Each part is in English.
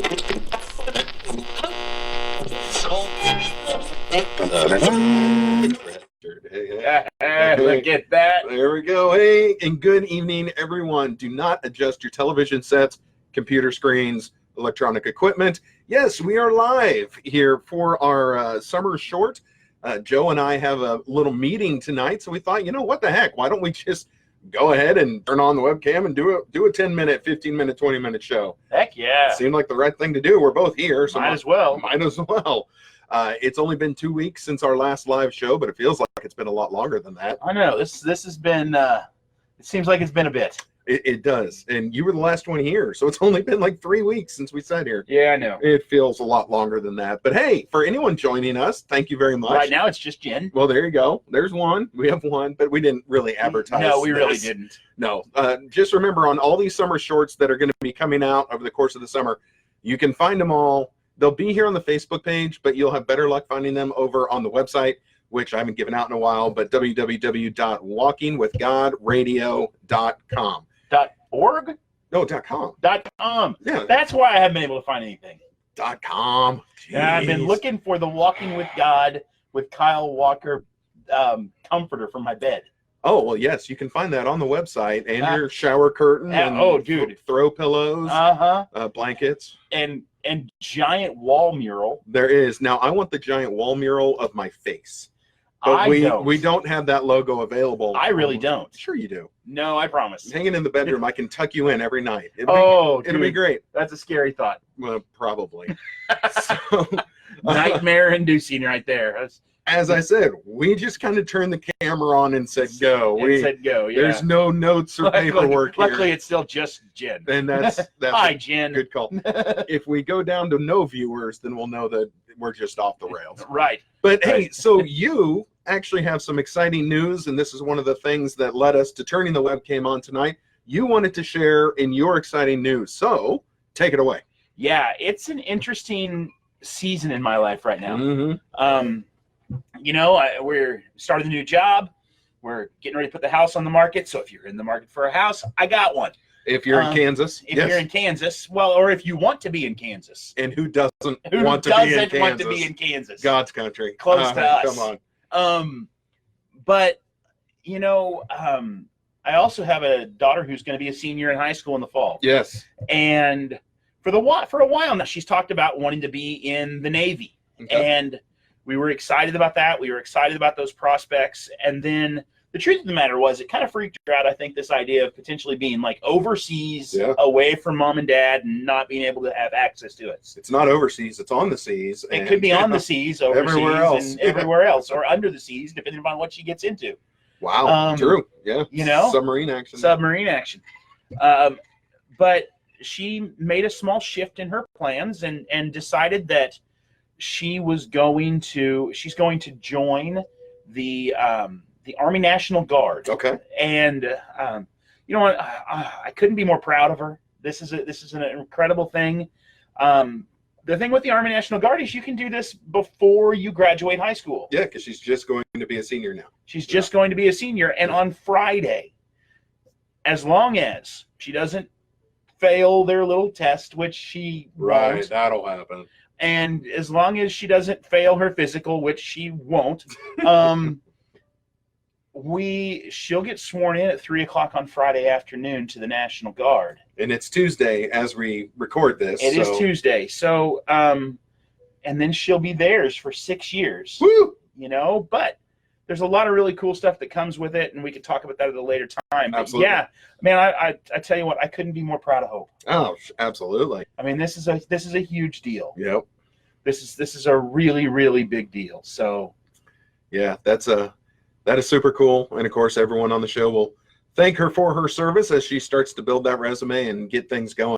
Look at that. There we go. Hey, and good evening, everyone. Do not adjust your television sets, computer screens, electronic equipment. Yes, we are live here for our summer short. Joe and I have a little meeting tonight, so we thought, you know, what the heck? Why don't we just go ahead and turn on the webcam and do a 10-minute, 15-minute, 20-minute show? Heck yeah. It seemed like the right thing to do. We're both here, so Might as well. Might as well. It's only been 2 weeks since our last live show, but it feels like it's been a lot longer than that. I know. This has been, it seems like it's been a bit. It does. And you were the last one here, so it's only been like 3 weeks since we sat here. Yeah, I know. It feels a lot longer than that. But hey, for anyone joining us, thank you very much. Right now it's just Jen. Well, there you go. There's one. We have one, but we didn't really advertise. No, we really this. didn't. No. Just remember, on all these summer shorts that are going to be coming out over the course of the summer, you can find them all. They'll be here on the Facebook page, but you'll have better luck finding them over on the website, which I haven't given out in a while, but www.walkingwithgodradio.com. .org? No, .com. .com. Yeah. That's why I haven't been able to find anything. .com. Yeah, I've been looking for the Walking with God with Kyle Walker comforter for my bed. Oh, well, yes, you can find that on the website, and your shower curtain and dude, throw pillows, blankets. And giant wall mural. There is. Now, I want the giant wall mural of my face. But we don't have that logo available. I really don't. Sure you do. No, I promise. Hanging in the bedroom, I can tuck you in every night. It'll be great. That's a scary thought. Well, probably. So, nightmare inducing right there. As I said, we just kind of turned the camera on and said go. Yeah. There's no notes or paperwork here. Luckily, it's still just Jen. And that's Hi, Jen. Good call. If we go down to no viewers, then we'll know that we're just off the rails. Right. But hey, so you actually have some exciting news, and this is one of the things that led us to turning the webcam on tonight. You wanted to share in your exciting news, so take it away. Yeah, it's an interesting season in my life right now. Mm-hmm. You know, we're starting a new job. We're getting ready to put the house on the market. So if you're in the market for a house, I got one. If you're in Kansas, if you're in Kansas, well, or if you want to be in Kansas, and who doesn't want to be in Kansas? God's country, close to us. Come on. But you know, I also have a daughter who's going to be a senior in high school in the fall. Yes, and for a while now, she's talked about wanting to be in the Navy, and we were excited about that. We were excited about those prospects. And then the truth of the matter was, it kind of freaked her out, I think, this idea of potentially being like overseas, away from mom and dad, and not being able to have access to it. It's not overseas. It's on the seas. It could be on the seas, overseas, everywhere else. And everywhere else, or under the seas, depending upon what she gets into. Wow, true. Yeah, you know, submarine action. But she made a small shift in her plans and decided that she's going to join the Army National Guard. Okay. And you know what? I couldn't be more proud of her. This is an incredible thing. The thing with the Army National Guard is you can do this before you graduate high school. Yeah, because she's just going to be a senior now. She's just going to be a senior, and on Friday, as long as she doesn't fail their little test, which she won't, that'll happen. And as long as she doesn't fail her physical, which she won't, she'll get sworn in at 3:00 on Friday afternoon to the National Guard. And it's Tuesday as we record this. It is Tuesday. So, and then she'll be theirs for 6 years. Woo! You know, but there's a lot of really cool stuff that comes with it, and we could talk about that at a later time. But absolutely. Yeah, man, I tell you what, I couldn't be more proud of Hope. Oh, absolutely. I mean, this is a huge deal. Yep. This is a really, really big deal. So, yeah, that is super cool. And of course, everyone on the show will thank her for her service as she starts to build that resume and get things going.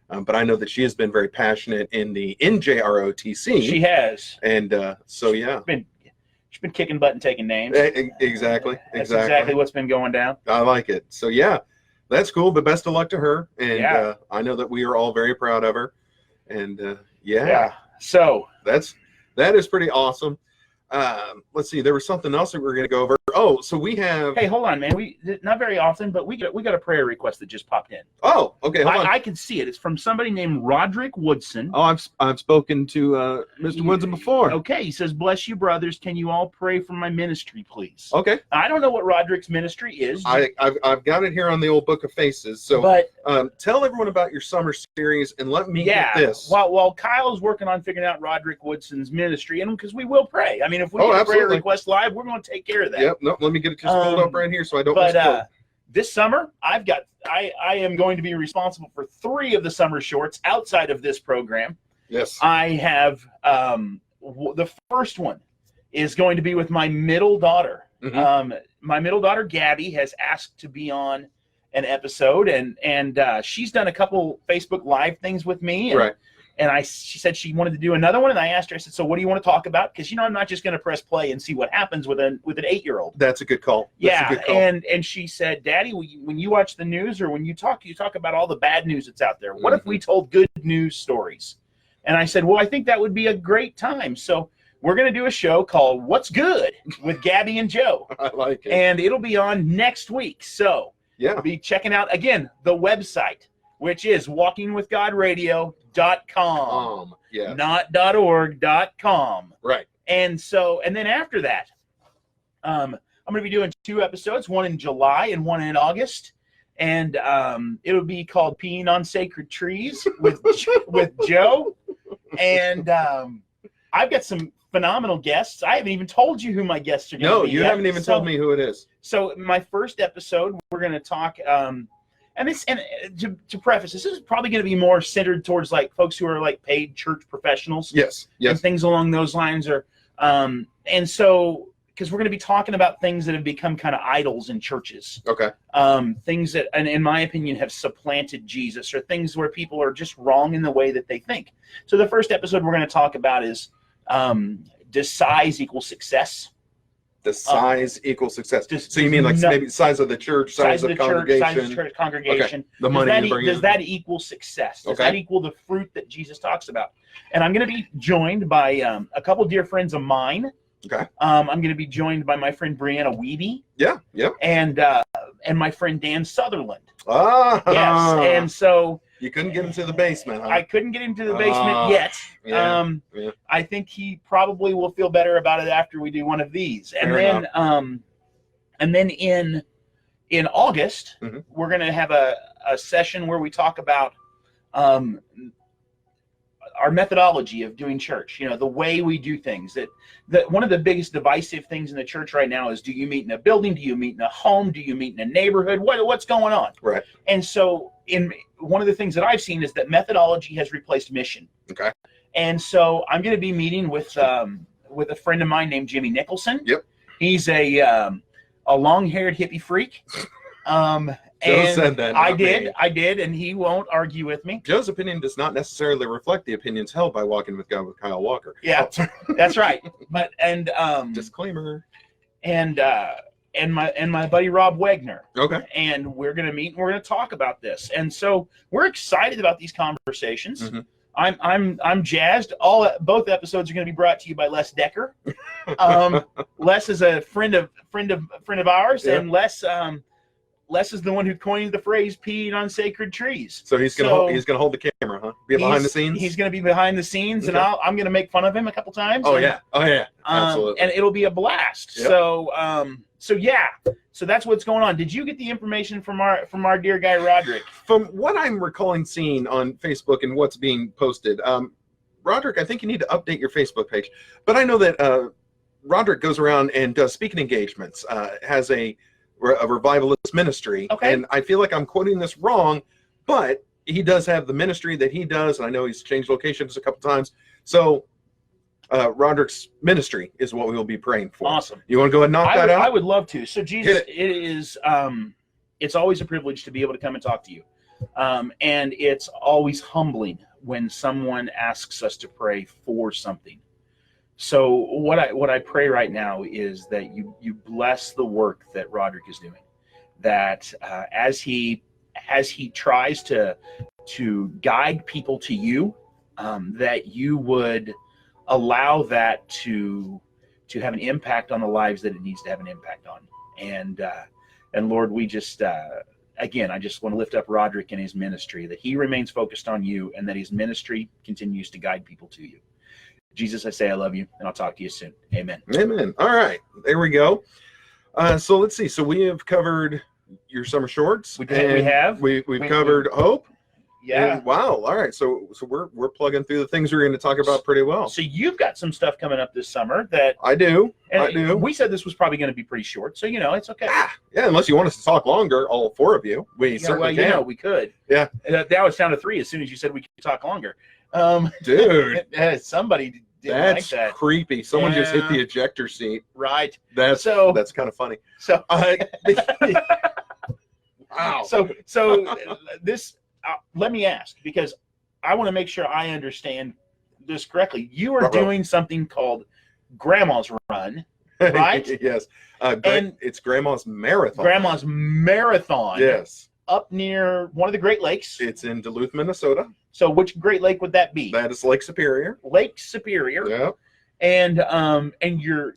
But I know that she has been very passionate in the NJROTC. She has. And so, yeah. She's been kicking butt and taking names. Exactly. That's exactly what's been going down. I like it. So, yeah, that's cool. But best of luck to her. And I know that we are all very proud of her. And, yeah. So that is pretty awesome. Let's see. There was something else that we were going to go over. Oh, so we have. Hey, hold on, man. We not very often, but we got a prayer request that just popped in. Oh, okay. Hold on. I can see it. It's from somebody named Roderick Woodson. Oh, I've spoken to Mr. Woodson before. Okay, he says, "Bless you, brothers. Can you all pray for my ministry, please?" Okay. I don't know what Roderick's ministry is. I've got it here on the old Book of Faces. So, but tell everyone about your summer series and let me get this. While Kyle's working on figuring out Roderick Woodson's ministry, and because we will pray. I mean, if we get a prayer request live, we're going to take care of that. Yep. No, let me get it just pulled up right here so I don't. But this summer, I am going to be responsible for 3 of the summer shorts outside of this program. Yes. I have the first one is going to be with my middle daughter. Mm-hmm. My middle daughter Gabby has asked to be on an episode, and she's done a couple Facebook Live things with me. And, right. And she said she wanted to do another one, and I asked her. I said, "So, what do you want to talk about?" Because I'm not just going to press play and see what happens with an 8-year-old. That's a good call. That's a good call. And she said, "Daddy, when you watch the news or when you talk about all the bad news that's out there. What if we told good news stories?" And I said, "Well, I think that would be a great time." So we're going to do a show called "What's Good" with Gabby and Joe. I like it. And it'll be on next week. So be checking out again the website, which is walkingwithgodradio.com. Not .org.com. Right. And then after that, I'm going to be doing 2 episodes, one in July and one in August. And it'll be called Peeing on Sacred Trees with Joe. And I've got some phenomenal guests. I haven't even told you who my guests are going to be. No, you haven't even told me who it is. So my first episode, we're going to talk and to preface this is probably going to be more centered towards like folks who are like paid church professionals. Yes. And things along those lines are and so because we're going to be talking about things that have become kind of idols in churches. Okay. Things that, and in my opinion, have supplanted Jesus, or things where people are just wrong in the way that they think. So the first episode we're going to talk about is does size equal success? Does size equal success? So you mean like maybe size of the church, size of the congregation? Size of the church congregation. Okay. The money you bring in. Does that equal success? Does that equal the fruit that Jesus talks about? And I'm going to be joined by a couple dear friends of mine. Okay. I'm going to be joined by my friend Brianna Weeby. Yeah. Yep. And my friend Dan Sutherland. Ah. Yes. And so you couldn't get him to the basement, huh? I couldn't get him to the basement yet. Yeah. I think he probably will feel better about it after we do one of these. And then in August, we're going to have a session where we talk about our methodology of doing church, the way we do things. That one of the biggest divisive things in the church right now is, do you meet in a building? Do you meet in a home? Do you meet in a neighborhood? What's going on? Right. And so one of the things that I've seen is that methodology has replaced mission. Okay. And so I'm going to be meeting with a friend of mine named Jimmy Nicholson. Yep. He's a long-haired hippie freak. Joe said that. I did, and he won't argue with me. Joe's opinion does not necessarily reflect the opinions held by Walking with God with Kyle Walker. Yeah, that's right. But disclaimer. And my buddy Rob Wegner. Okay. And we're gonna meet and we're gonna talk about this. And so we're excited about these conversations. Mm-hmm. I'm jazzed. Both episodes are going to be brought to you by Les Decker. Les is a friend of ours, yeah. And Les is the one who coined the phrase "peeing on sacred trees." So he's gonna hold the camera, huh? Be behind the scenes. He's gonna be behind the scenes, okay. And I'm gonna make fun of him a couple times. Oh yeah, absolutely. And it'll be a blast. Yep. So that's what's going on. Did you get the information from our dear guy Roderick? From what I'm recalling seeing on Facebook and what's being posted, Roderick, I think you need to update your Facebook page. But I know that Roderick goes around and does speaking engagements, has a revivalist ministry. Okay. And I feel like I'm quoting this wrong, but he does have the ministry that he does. And I know he's changed locations a couple times. So Roderick's ministry is what we will be praying for. Awesome. You want to go ahead and knock that out? I would love to. So Jesus, it is it's always a privilege to be able to come and talk to you. And it's always humbling when someone asks us to pray for something. So what I pray right now is that you bless the work that Roderick is doing. That as he tries to guide people to you, that you would allow that to to have an impact on the lives that it needs to have an impact on. And Lord, we just again, I just want to lift up Roderick and his ministry, that he remains focused on you and that his ministry continues to guide people to you. Jesus, I say I love you, and I'll talk to you soon. Amen. Amen. All right, there we go. So let's see. So we have covered your summer shorts. We've covered Hope. Yeah. And wow. All right. So we're plugging through the things we're going to talk about pretty well. So you've got some stuff coming up this summer that I do. We said this was probably going to be pretty short, so it's okay. Yeah, unless you want us to talk longer, all four of you. We certainly can. We could. Yeah. That was down to 3 as soon as you said we could talk longer. Dude, somebody didn't like that. That's creepy. Someone just hit the ejector seat. Right. That's kind of funny. So wow. So this let me ask, because I want to make sure I understand this correctly. You are doing something called Grandma's Run, right? Yes. And it's Grandma's Marathon. Grandma's Marathon. Yes. Up near one of the Great Lakes. It's in Duluth, Minnesota. So which Great Lake would that be? That is Lake Superior. Lake Superior. Yeah. And your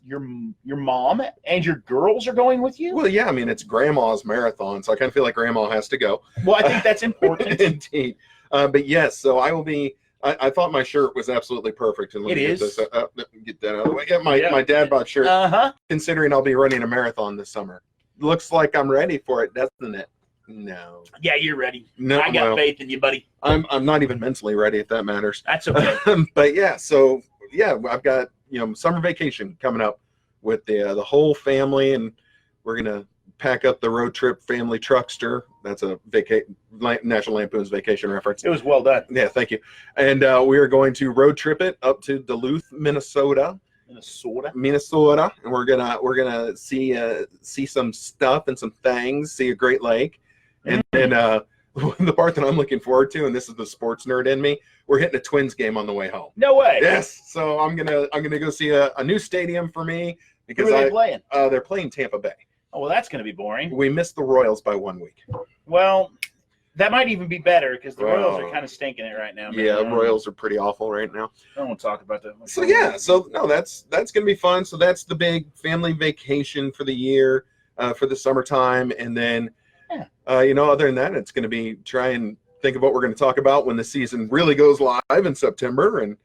mom and your girls are going with you? Well, yeah, I mean, it's Grandma's Marathon, so I kind of feel like Grandma has to go. Well, I think that's important. Indeed. But yes, so I will be. I thought my shirt was absolutely perfect. And let me get this, get that out of the way. Yeah, my dad bought shirt. Considering I'll be running a marathon this summer, looks like I'm ready for it, doesn't it? No. Yeah, you're ready. No, I got faith in you, buddy. I'm not even mentally ready, if that matters. That's okay. But yeah, so yeah, I've got summer vacation coming up with the whole family, and we're gonna pack up the road trip family truckster. That's a National Lampoon's Vacation reference. It was well done. Yeah, thank you. And we are going to road trip it up to Duluth, Minnesota. Minnesota, and we're gonna see some stuff and some things. See a Great Lake, and then the part that I'm looking forward to, and this is the sports nerd in me, we're hitting a Twins game on the way home. No way. Yes. So I'm gonna go see a new stadium for me because Who are they playing? They're playing Tampa Bay. Oh, well, that's gonna be boring. We missed the Royals by 1 week. Well, that might even be better because the Royals are kind of stinking it right now. Yeah, Royals are pretty awful right now. I don't want to talk about that. So yeah, that's gonna be fun. So that's the big family vacation for the year, for the summertime, and then other than that, it's gonna be try and think of what we're gonna talk about when the season really goes live in September, and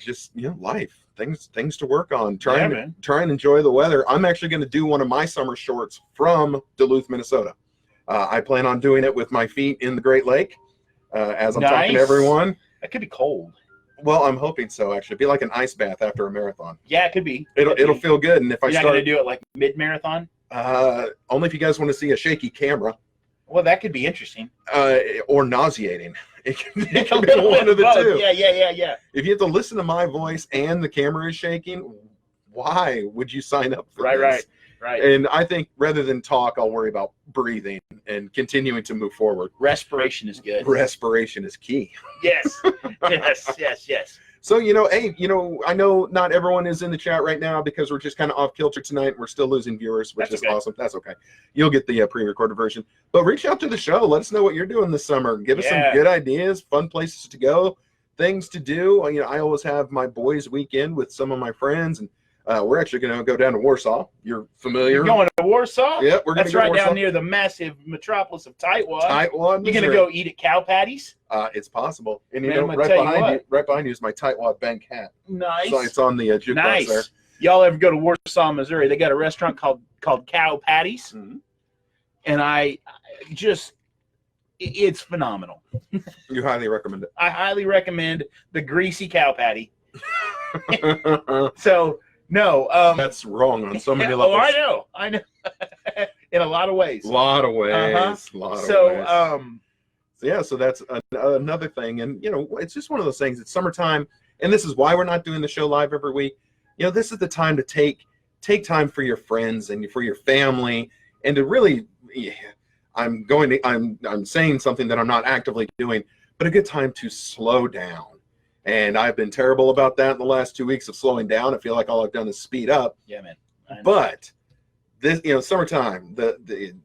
just life. Things to work on. Try and enjoy the weather. I'm actually gonna do one of my summer shorts from Duluth, Minnesota. I plan on doing it with my feet in the Great Lake as I'm talking to everyone. That could be cold. Well, I'm hoping so. Actually, it'd be like an ice bath after a marathon. Yeah, it could be. It'll feel good. And if You're not going to do it like mid-marathon? Only if you guys want to see a shaky camera. Well, that could be interesting. Or nauseating. It can be one of the two. Yeah. If you have to listen to my voice and the camera is shaking, why would you sign up for this? Right. And I think rather than talk, I'll worry about breathing and continuing to move forward. Respiration is good. Respiration is key. Yes. Yes. So, hey, I know not everyone is in the chat right now because we're just kind of off kilter tonight. We're still losing viewers, which is awesome. That's okay. You'll get the pre-recorded version. But reach out to the show. Let us know what you're doing this summer. Give us some good ideas, fun places to go, things to do. I always have my boys' weekend with some of my friends, and we're actually going to go down to Warsaw. You're familiar? You're going to Warsaw? Yeah, we're going to go right to Warsaw. Down near the massive metropolis of Tightwad. Tightwad, You're going to go eat at Cow Patties? It's possible. And right behind you is my Tightwad bank hat. Nice. So it's on the jukebox there. Y'all ever go to Warsaw, Missouri? They got a restaurant called Cow Patties, and it's phenomenal. You highly recommend it. I highly recommend the greasy cow patty. So. No, that's wrong on so many levels. Oh, I know. In a lot of ways. A lot of ways. So that's another thing, and it's just one of those things. It's summertime, and this is why we're not doing the show live every week. This is the time to take time for your friends and for your family, and to really. I'm saying something that I'm not actively doing, but a good time to slow down. And I've been terrible about that in the last 2 weeks of slowing down. I feel like all I've done is speed up. Yeah, man. But this, summertime, the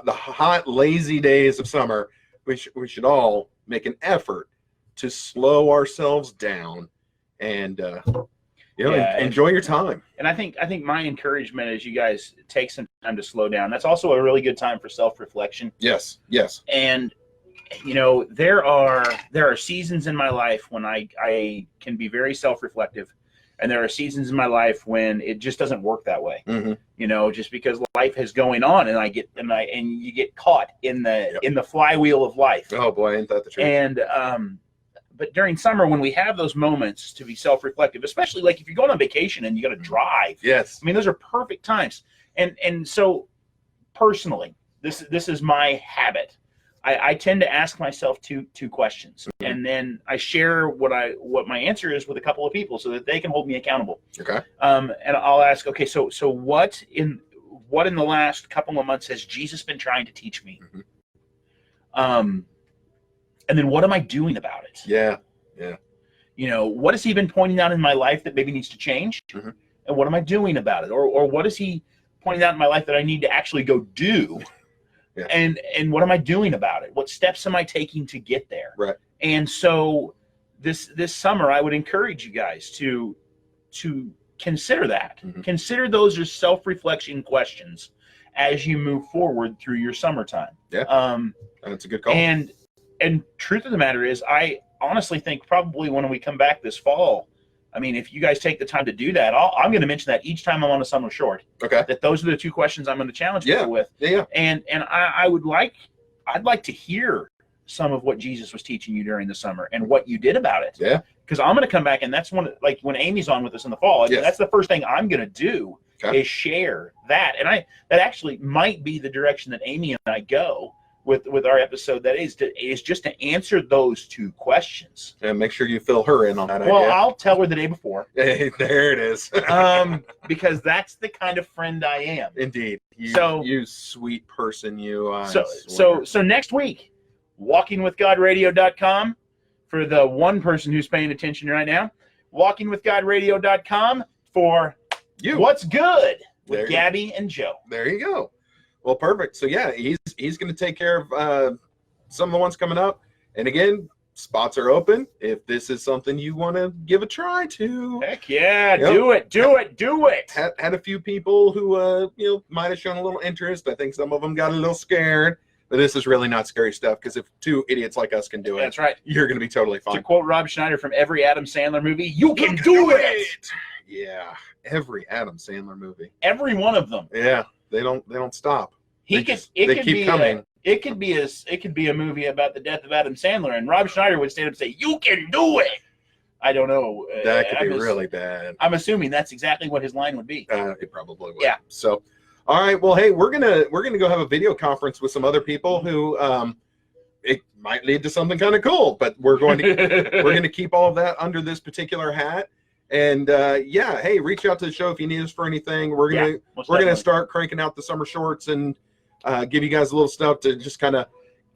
hot, lazy days of summer, we should all make an effort to slow ourselves down and Enjoy your time. And I think my encouragement is you guys take some time to slow down. That's also a really good time for self-reflection. Yes. And there are seasons in my life when I can be very self-reflective, and there are seasons in my life when it just doesn't work that way. Mm-hmm. Just because life is going on, and you get caught in the flywheel of life. Oh boy, ain't that the truth? And but during summer, when we have those moments to be self-reflective, especially like if you're going on vacation and you got to drive, yes, I mean those are perfect times. And so personally, this is my habit. I tend to ask myself two questions, and then I share what my answer is with a couple of people so that they can hold me accountable. Okay. And I'll ask, okay, so what in the last couple of months has Jesus been trying to teach me? Mm-hmm. And then what am I doing about it? Yeah. What has he been pointing out in my life that maybe needs to change? Mm-hmm. And what am I doing about it? Or what is he pointing out in my life that I need to actually go do? Yeah. And what am I doing about it? What steps am I taking to get there? Right. And so this summer, I would encourage you guys to consider that. Mm-hmm. Consider those as self-reflection questions as you move forward through your summertime. Yeah. That's a good call. And truth of the matter is, I honestly think probably when we come back this fall, I mean, if you guys take the time to do that, I'm going to mention that each time I'm on a summer short. Okay. That those are the two questions I'm going to challenge people with. Yeah. And I'd like to hear some of what Jesus was teaching you during the summer and what you did about it. Yeah. Because I'm going to come back, and that's like when Amy's on with us in the fall. Yes. That's the first thing I'm going to do is share that. And that actually might be the direction that Amy and I go with our episode. That is just to answer those two questions. And make sure you fill her in on that idea. Well, I'll tell her the day before. Hey, there it is. Because that's the kind of friend I am. Indeed. You sweet person, you. So next week, walkingwithgodradio.com for the one person who's paying attention right now. Walkingwithgodradio.com for What's Good with Gabby and Joe. There you go. Well, perfect. So yeah, he's going to take care of some of the ones coming up. And again, spots are open. If this is something you want to give a try to, heck yeah, do it. Had a few people who might have shown a little interest. I think some of them got a little scared. But this is really not scary stuff, because if two idiots like us can do it, that's right, you're going to be totally fine. To quote Rob Schneider from every Adam Sandler movie, you can do it. Yeah, every Adam Sandler movie. Every one of them. Yeah. They don't stop. They keep coming. It could be a movie about the death of Adam Sandler, and Rob Schneider would stand up and say, "You can do it." I don't know. That could be really bad. I'm assuming that's exactly what his line would be. It probably would. Yeah. So, all right. Well, hey, we're gonna go have a video conference with some other people who it might lead to something kind of cool, but we're going to keep all of that under this particular hat. And hey, reach out to the show if you need us for anything. We're gonna start cranking out the summer shorts and give you guys a little stuff to just kind of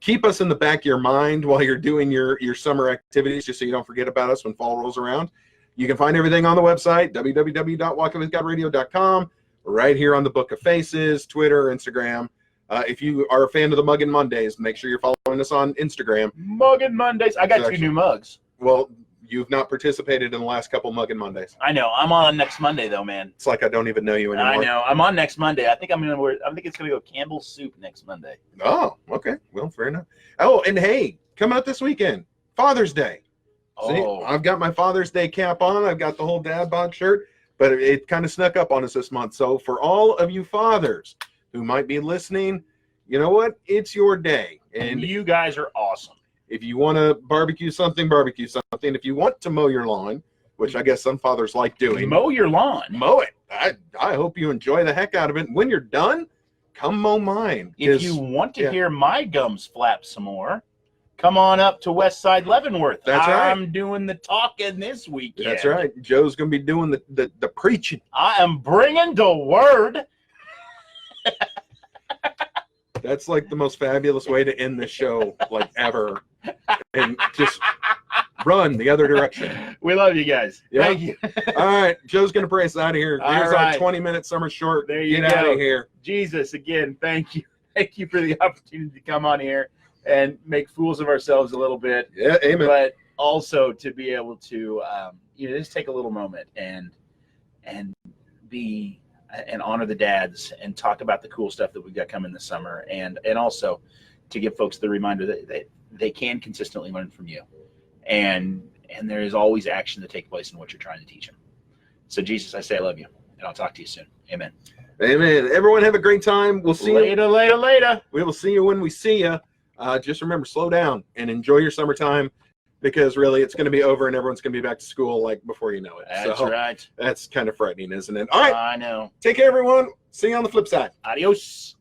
keep us in the back of your mind while you're doing your summer activities, just so you don't forget about us when fall rolls around. You can find everything on the website, www.walkingwithgodradio.com, right here on the Book of Faces, Twitter, Instagram. If you are a fan of the Muggin' Mondays, make sure you're following us on Instagram. Muggin' Mondays. I got 2 new mugs. Well, you've not participated in the last couple Muggin' Mondays. I know. I'm on next Monday though, man. It's like I don't even know you anymore. I know. I'm on next Monday. I think it's gonna go Campbell's soup next Monday. Oh, okay. Well, fair enough. Oh, and hey, coming up this weekend, Father's Day. See, I've got my Father's Day cap on. I've got the whole dad bod shirt, but it kind of snuck up on us this month. So for all of you fathers who might be listening, you know what? It's your day. And you guys are awesome. If you want to barbecue something. If you want to mow your lawn, which I guess some fathers like doing. Mow your lawn. Mow it. I hope you enjoy the heck out of it. When you're done, come mow mine. If you want to hear my gums flap some more, come on up to Westside Leavenworth. That's right. I'm doing the talking this weekend. That's right. Joe's going to be doing the preaching. I am bringing the word. That's like the most fabulous way to end the show, like ever. And just run the other direction. We love you guys. Yeah. Thank you. All right. Joe's going to pray us out of here. Here's our 20-minute summer short. There you go. Get out of here. Jesus, again, thank you. Thank you for the opportunity to come on here and make fools of ourselves a little bit. Yeah, amen. But also to be able to, just take a little moment and and be and honor the dads and talk about the cool stuff that we've got coming this summer, and also to give folks the reminder that they can consistently learn from you, and there is always action to take place in what you're trying to teach them. So Jesus, I say I love you, and I'll talk to you soon. Amen. Amen. Everyone have a great time. We'll see you later. We will see you when we see you. Just remember, slow down and enjoy your summertime, because really it's going to be over and everyone's going to be back to school like before you know it. That's so right. That's kind of frightening, isn't it? All right. I know. Take care, everyone. See you on the flip side. Adios.